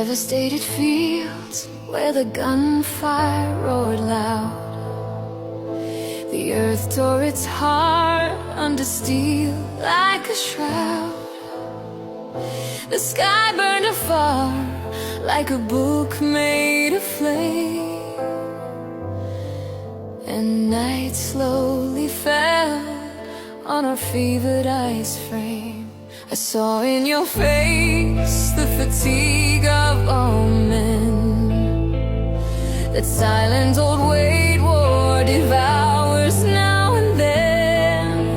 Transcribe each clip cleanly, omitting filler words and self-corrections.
Devastated fields where the gunfire roared loud. The earth tore its heart under steel like a shroud. The sky burned afar like a book made of flame, and night slowly fell on our fevered ice frame. I saw in your face the fatigue of all men, that silent old weight war devours now and then.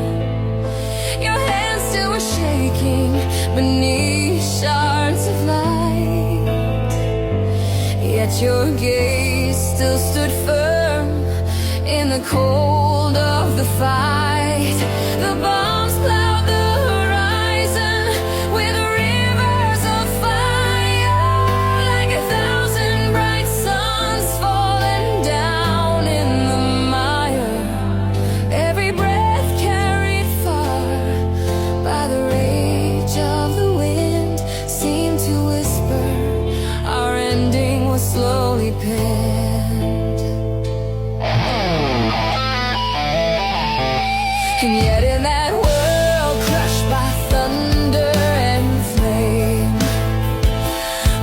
Your hands still were shaking beneath shards of light, yet your gaze still stood firm in the cold of the fight. The bombs plowed the horizon with rivers of fire, like 1,000 bright suns falling down in the mire. Every breath carried far by the rage of the wind seemed to whisper our ending was slowly penned. And yet in that world crushed by thunder and flame,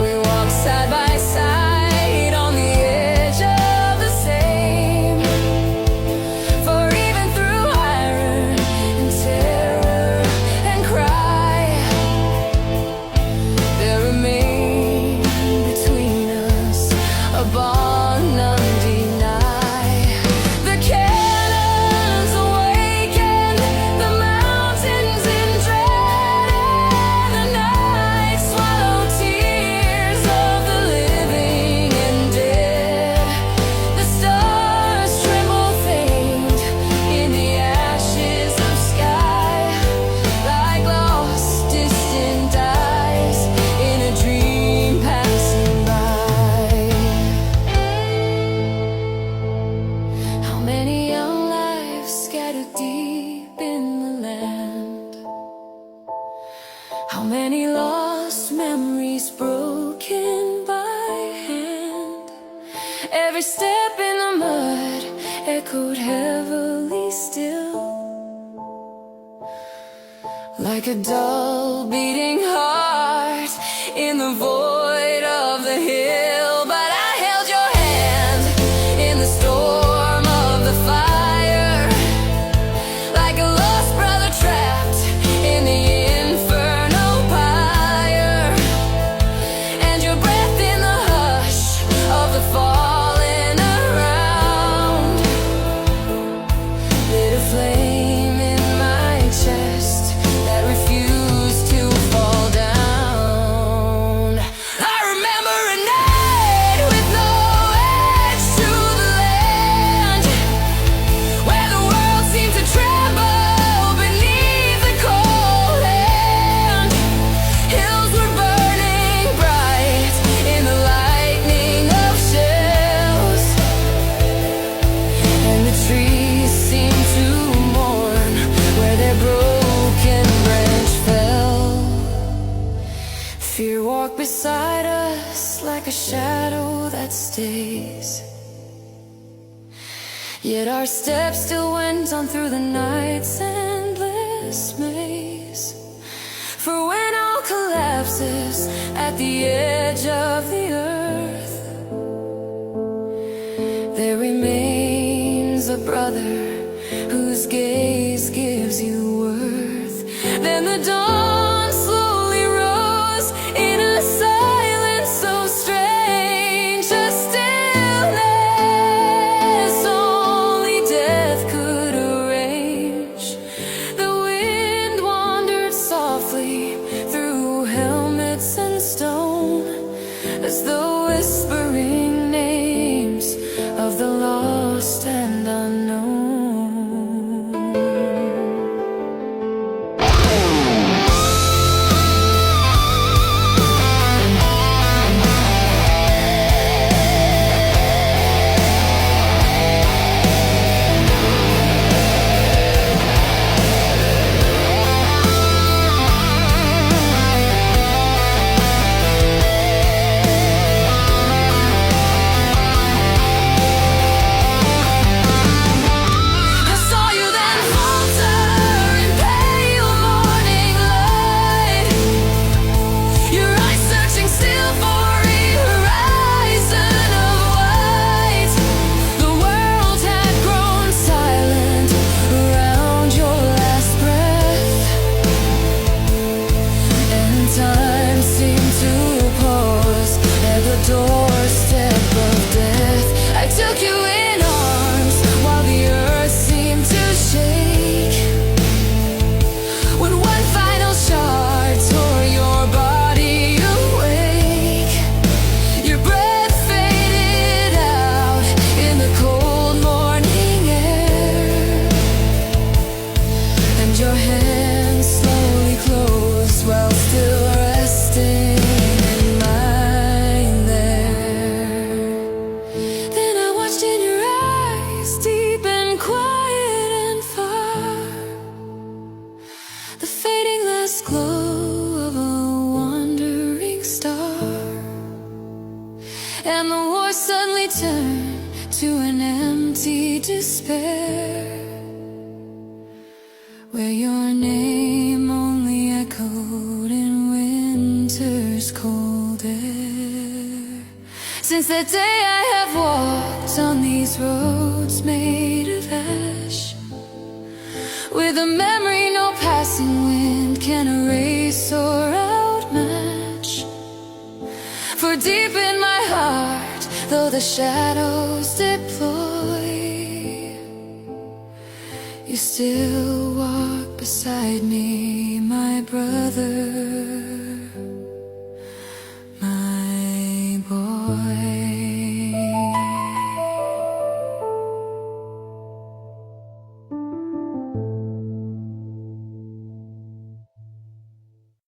we walk side by side on the edge of the same. For even through iron and terror and cry, there remained between us a bond undenied. The cannons awakened, the mountains in dread, and the night swallowed tears of the living and dead. The stars tremble faint in the ashes of sky, like lost distant eyes in a dream passing by. How many young lives scattered deep in the land? How many lost memories broken by hand? Every step in the mud echoed heavily still, like a dull beating heart in the void of the hill. But I held your hand in the storm of the fire, like a lost brother trapped in the inferno pyre. And your breath in the hush of the falling around lit a flame in my chest that refused to fall down. I remember a night with no edge to the land, where the world seemed to tremble beneath the cold hand. Hills were burning bright in the lightning of shells, and the trees seemed to mourn where their broken branch fell. Fear walked beside us like a shadow that stays, yet our steps still went on through the night's endless maze. For when all collapses at the edge of the earth, there remains a brother whose gaze gives you worth. Then the dawn slowly rose in a silence so strange, a stillness only death could arrange. The wind wandered softly through helmets and stone, as though whispering names of the lost and unknown. empty despair, where your name only echoed in winter's cold air. Since that day I have walked on these roads made of ash, with a memory no passing wind can erase or outmatch. For deep in my heart, though the shadows deploy, you still walk beside me, my brother.